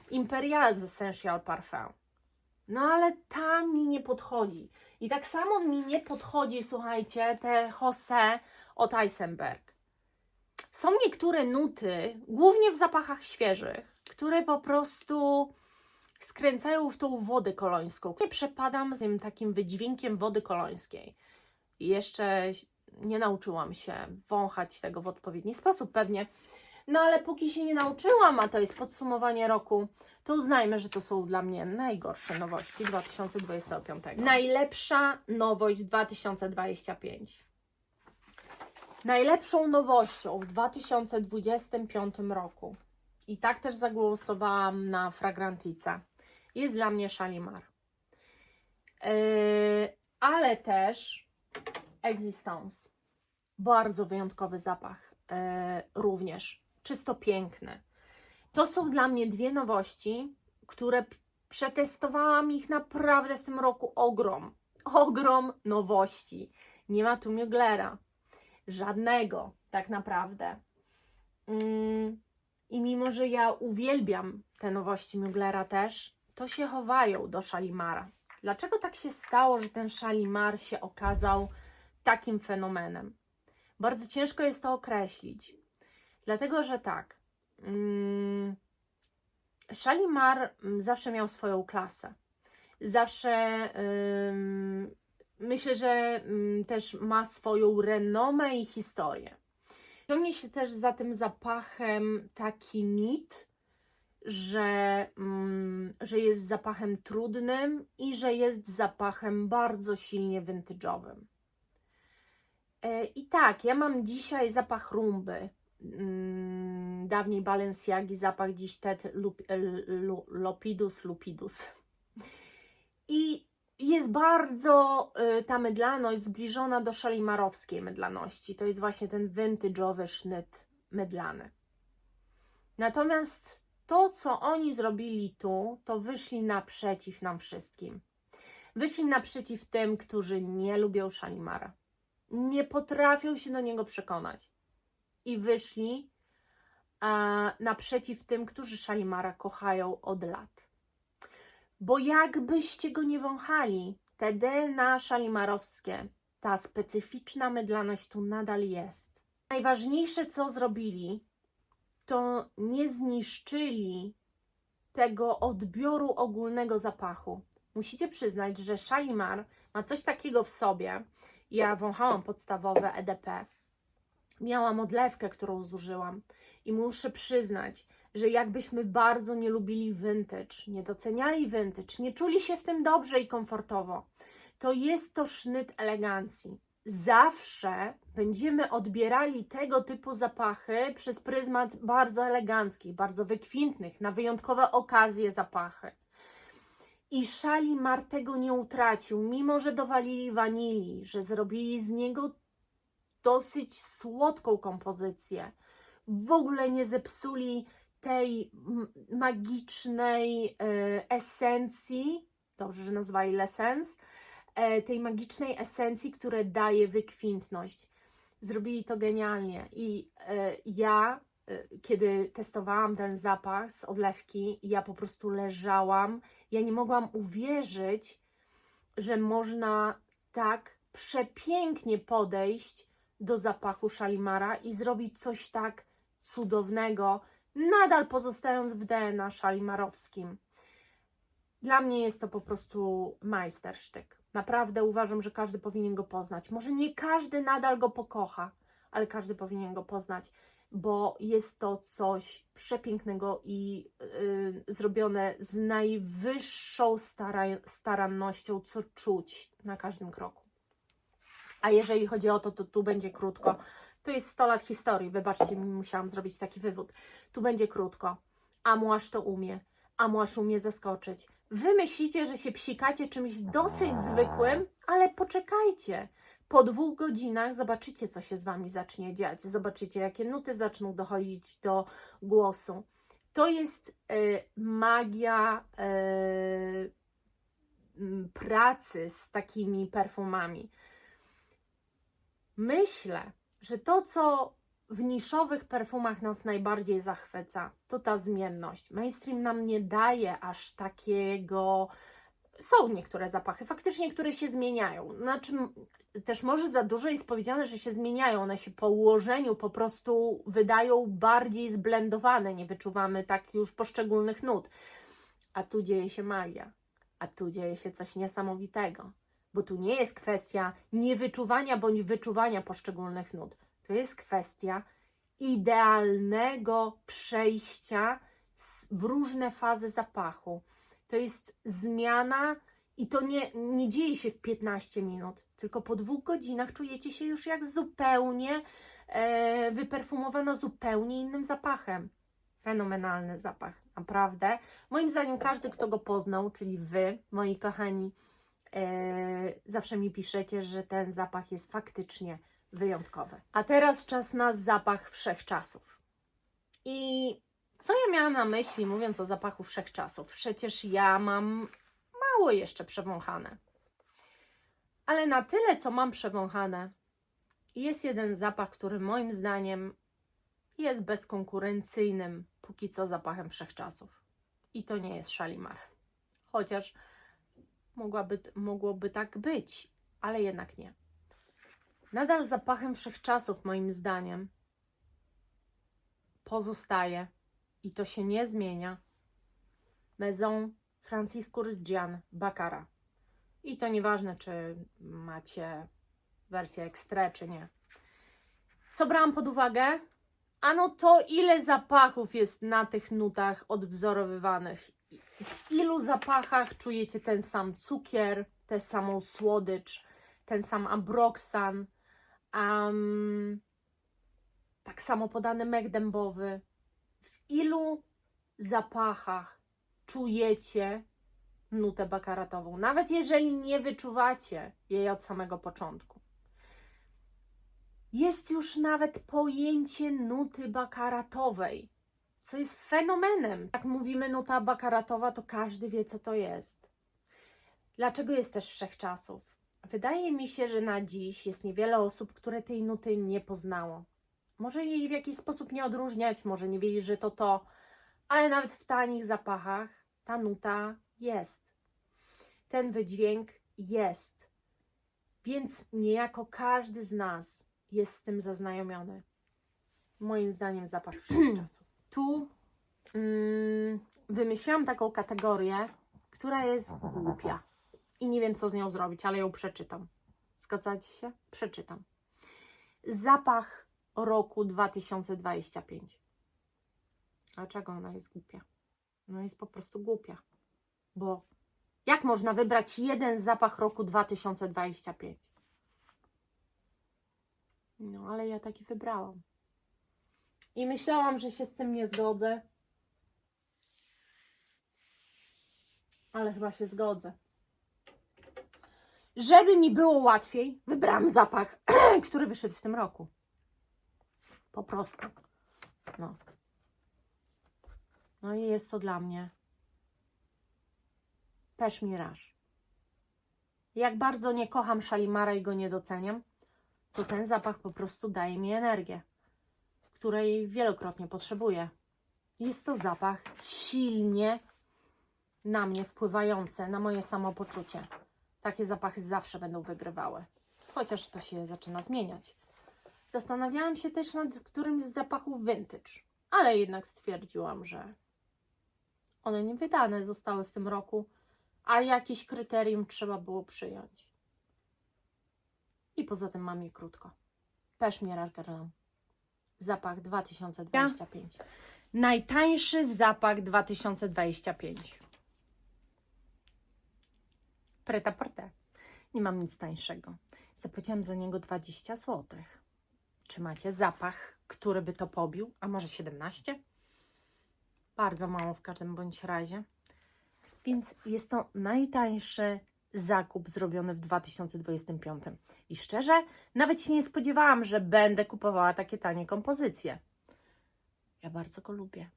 Imperial z Essential Parfum. No ale ta mi nie podchodzi. I tak samo mi nie podchodzi, słuchajcie, te Jose od Eisenberg. Są niektóre nuty, głównie w zapachach świeżych, które po prostu skręcają w tą wodę kolońską. Nie przepadam z tym takim wydźwiękiem wody kolońskiej. Jeszcze nie nauczyłam się wąchać tego w odpowiedni sposób pewnie. No ale póki się nie nauczyłam, a to jest podsumowanie roku, to uznajmy, że to są dla mnie najgorsze nowości 2025. Najlepsza nowość 2025. Najlepszą nowością w 2025 roku, i tak też zagłosowałam na Fragrantica, jest dla mnie Shalimar. Ale też Existence. Bardzo wyjątkowy zapach, również czysto piękny. To są dla mnie dwie nowości, które przetestowałam ich naprawdę w tym roku ogrom nowości. Nie ma tu Muglera, żadnego tak naprawdę. I mimo, że ja uwielbiam te nowości Muglera też, to się chowają do Shalimara. Dlaczego tak się stało, że ten Shalimar się okazał takim fenomenem? Bardzo ciężko jest to określić. Dlatego, że tak, Shalimar zawsze miał swoją klasę. Zawsze myślę, że też ma swoją renomę i historię. Ciągnie się też za tym zapachem taki mit, że jest zapachem trudnym i że jest zapachem bardzo silnie vintage'owym. I tak, ja mam dzisiaj zapach rumby. Dawniej Balenciagi zapach, dziś Tet Lupidus. I jest bardzo ta mydlaność zbliżona do szalimarowskiej mydlaności. To jest właśnie ten vintage'owy sznyt mydlany. Natomiast to, co oni zrobili tu, to wyszli naprzeciw nam wszystkim. Wyszli naprzeciw tym, którzy nie lubią Shalimara. Nie potrafią się do niego przekonać. I wyszli naprzeciw tym, którzy Shalimara kochają od lat. Bo jakbyście go nie wąchali, te DNA szalimarowskie, ta specyficzna mydlaność tu nadal jest. Najważniejsze, co zrobili, to nie zniszczyli tego odbioru ogólnego zapachu. Musicie przyznać, że Shalimar ma coś takiego w sobie. Ja wąchałam podstawowe EDP. Miałam odlewkę, którą zużyłam. I muszę przyznać, że jakbyśmy bardzo nie lubili vintage, nie doceniali vintage, nie czuli się w tym dobrze i komfortowo, to jest to sznyt elegancji. Zawsze będziemy odbierali tego typu zapachy przez pryzmat bardzo eleganckich, bardzo wykwintnych, na wyjątkowe okazje zapachy. I Shalimar tego nie utracił, mimo że dowalili wanilii, że zrobili z niego dosyć słodką kompozycję. W ogóle nie zepsuli tej magicznej esencji, dobrze, że nazwali l'essence, tej magicznej esencji, która daje wykwintność. Zrobili to genialnie i ja, kiedy testowałam ten zapach z odlewki, ja po prostu leżałam, ja nie mogłam uwierzyć, że można tak przepięknie podejść do zapachu Shalimara i zrobić coś tak cudownego, nadal pozostając w DNA szalimarowskim. Dla mnie jest to po prostu majstersztyk. Naprawdę uważam, że każdy powinien go poznać. Może nie każdy nadal go pokocha, ale każdy powinien go poznać, bo jest to coś przepięknego i zrobione z najwyższą starannością, co czuć na każdym kroku. A jeżeli chodzi o to, to tu będzie krótko. To jest 100 lat historii, wybaczcie mi, musiałam zrobić taki wywód. Tu będzie krótko. Amouage to umie. Amouage umie zaskoczyć. Wy myślicie, że się psikacie czymś dosyć zwykłym, ale poczekajcie. Po 2 godzinach zobaczycie, co się z Wami zacznie dziać. Zobaczycie, jakie nuty zaczną dochodzić do głosu. To jest magia pracy z takimi perfumami. Myślę, że to, co w niszowych perfumach nas najbardziej zachwyca, to ta zmienność. Mainstream nam nie daje aż takiego... Są niektóre zapachy, faktycznie, które się zmieniają. Znaczy, też może za dużo jest powiedziane, że się zmieniają. One się po ułożeniu po prostu wydają bardziej zblendowane. Nie wyczuwamy tak już poszczególnych nut. A tu dzieje się magia. A tu dzieje się coś niesamowitego. Bo tu nie jest kwestia niewyczuwania bądź wyczuwania poszczególnych nut. To jest kwestia idealnego przejścia w różne fazy zapachu. To jest zmiana I to nie dzieje się w 15 minut, tylko po 2 godzinach czujecie się już jak zupełnie wyperfumowana zupełnie innym zapachem. Fenomenalny zapach, naprawdę. Moim zdaniem każdy, kto go poznał, czyli Wy, moi kochani, zawsze mi piszecie, że ten zapach jest faktycznie wyjątkowy. A teraz czas na zapach wszechczasów. I co ja miałam na myśli, mówiąc o zapachu wszechczasów? Przecież ja mam mało jeszcze przewąchane. Ale na tyle, co mam przewąchane, jest jeden zapach, który moim zdaniem jest bezkonkurencyjnym póki co zapachem wszechczasów. I to nie jest Shalimar. Chociaż mogłoby tak być, ale jednak nie. Nadal zapachem wszechczasów moim zdaniem pozostaje i to się nie zmienia Maison Francis Kurkdjian Baccarat. I to nieważne, czy macie wersję extra, czy nie. Co brałam pod uwagę? Ano to, ile zapachów jest na tych nutach odwzorowywanych. W ilu zapachach czujecie ten sam cukier, tę samą słodycz, ten sam ambroxan, tak samo podany mek dębowy. W ilu zapachach czujecie nutę bakaratową, nawet jeżeli nie wyczuwacie jej od samego początku. Jest już nawet pojęcie nuty bakaratowej, co jest fenomenem. Jak mówimy nuta bakaratowa, to każdy wie, co to jest. Dlaczego jest też wszechczasów? Wydaje mi się, że na dziś jest niewiele osób, które tej nuty nie poznało. Może jej w jakiś sposób nie odróżniać, może nie wiedzieć, że to, ale nawet w tanich zapachach ta nuta jest. Ten wydźwięk jest. Więc niejako każdy z nas jest z tym zaznajomiony. Moim zdaniem zapach wszechczasów. Tu wymyśliłam taką kategorię, która jest głupia. I nie wiem, co z nią zrobić, ale ją przeczytam. Zgadzacie się? Przeczytam. Zapach roku 2025. Dlaczego ona jest głupia? No jest po prostu głupia. Bo jak można wybrać jeden zapach roku 2025? No, ale ja taki wybrałam. I myślałam, że się z tym nie zgodzę. Ale chyba się zgodzę. Żeby mi było łatwiej, wybrałam zapach, który wyszedł w tym roku. Po prostu. No. No i jest to dla mnie Pêche Mirage. Jak bardzo nie kocham Shalimara i go nie doceniam, to ten zapach po prostu daje mi energię, której wielokrotnie potrzebuję. Jest to zapach silnie na mnie wpływający, na moje samopoczucie. Takie zapachy zawsze będą wygrywały, chociaż to się zaczyna zmieniać. Zastanawiałam się też nad którymś z zapachów vintage, ale jednak stwierdziłam, że one nie wydane zostały w tym roku, a jakieś kryterium trzeba było przyjąć. I poza tym mam je krótko. Pêche Mirage Guerlain. Zapach 2025. Najtańszy zapach 2025. Pret-à-porter. Nie mam nic tańszego. Zapłaciłam za niego 20 zł. Czy macie zapach, który by to pobił? A może 17? Bardzo mało w każdym bądź razie. Więc jest to najtańszy zakup zrobiony w 2025. I szczerze, nawet się nie spodziewałam, że będę kupowała takie tanie kompozycje. Ja bardzo go lubię.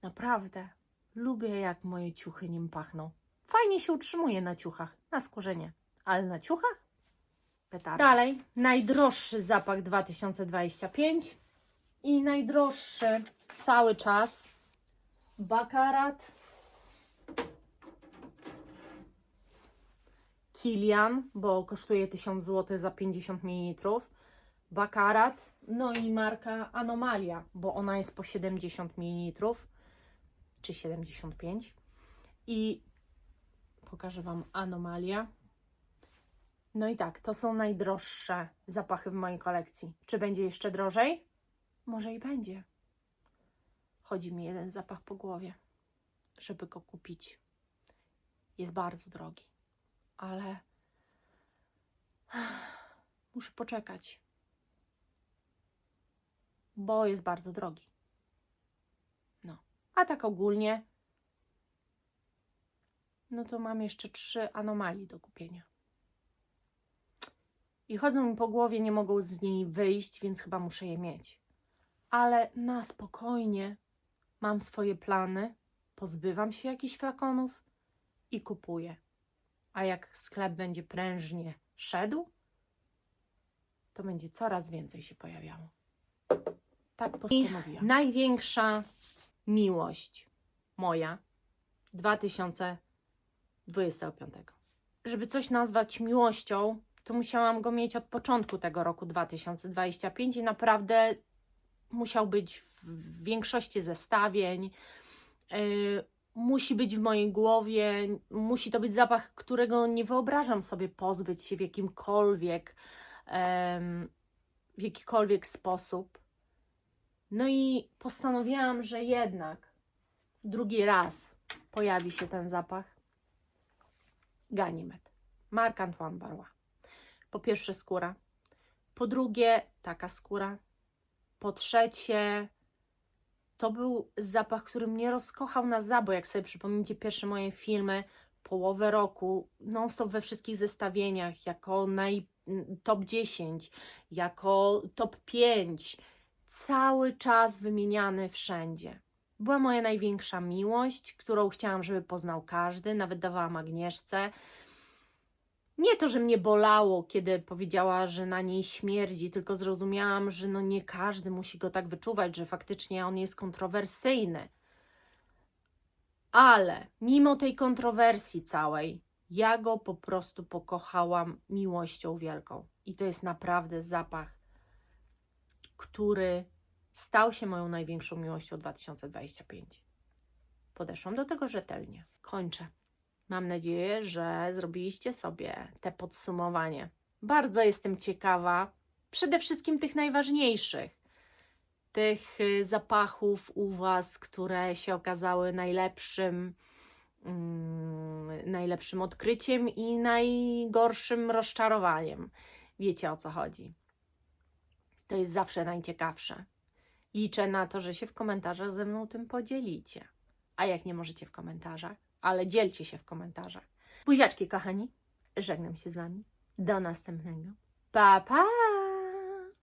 Naprawdę. Lubię, jak moje ciuchy nim pachną. Fajnie się utrzymuje na ciuchach, na skórze nie. Ale na ciuchach? Petarda. Dalej, najdroższy zapach 2025 i najdroższy cały czas Baccarat Kilian, bo kosztuje 1000 zł za 50 ml. Baccarat, no i marka Anomalia, bo ona jest po 70 ml, czy 75. I pokażę Wam Anomalia. No i tak, to są najdroższe zapachy w mojej kolekcji. Czy będzie jeszcze drożej? Może i będzie. Chodzi mi jeden zapach po głowie, żeby go kupić. Jest bardzo drogi. ale muszę poczekać, bo jest bardzo drogi. No, a tak ogólnie, no to mam jeszcze 3 anomalii do kupienia. I chodzą mi po głowie, nie mogą z niej wyjść, więc chyba muszę je mieć. Ale na spokojnie mam swoje plany, pozbywam się jakichś flakonów i kupuję. A jak sklep będzie prężnie szedł, to będzie coraz więcej się pojawiało. Tak postanowiłam. Największa miłość moja 2025. Żeby coś nazwać miłością, to musiałam go mieć od początku tego roku 2025 i naprawdę musiał być w większości zestawień. Musi być w mojej głowie, musi to być zapach, którego nie wyobrażam sobie pozbyć się w jakikolwiek sposób. No i postanowiłam, że jednak drugi raz pojawi się ten zapach. Ganymed, Marc Antoine Barrois. Po pierwsze skóra, po drugie taka skóra, po trzecie to był zapach, który mnie rozkochał na zabój. Jak sobie przypomnicie pierwsze moje filmy, połowę roku, non-stop we wszystkich zestawieniach, jako top 10, jako top 5, cały czas wymieniany wszędzie. Była moja największa miłość, którą chciałam, żeby poznał każdy, nawet dawałam Agnieszce. Nie to, że mnie bolało, kiedy powiedziała, że na niej śmierdzi, tylko zrozumiałam, że no nie każdy musi go tak wyczuwać, że faktycznie on jest kontrowersyjny. Ale mimo tej kontrowersji całej, ja go po prostu pokochałam miłością wielką. I to jest naprawdę zapach, który stał się moją największą miłością 2025. Podeszłam do tego rzetelnie. Kończę. Mam nadzieję, że zrobiliście sobie te podsumowanie. Bardzo jestem ciekawa, przede wszystkim tych najważniejszych, tych zapachów u Was, które się okazały najlepszym odkryciem i najgorszym rozczarowaniem. Wiecie, o co chodzi. To jest zawsze najciekawsze. Liczę na to, że się w komentarzach ze mną tym podzielicie. A jak nie możecie w komentarzach, ale dzielcie się w komentarzach. Buziaczki, kochani. Żegnam się z Wami. Do następnego. Pa, pa!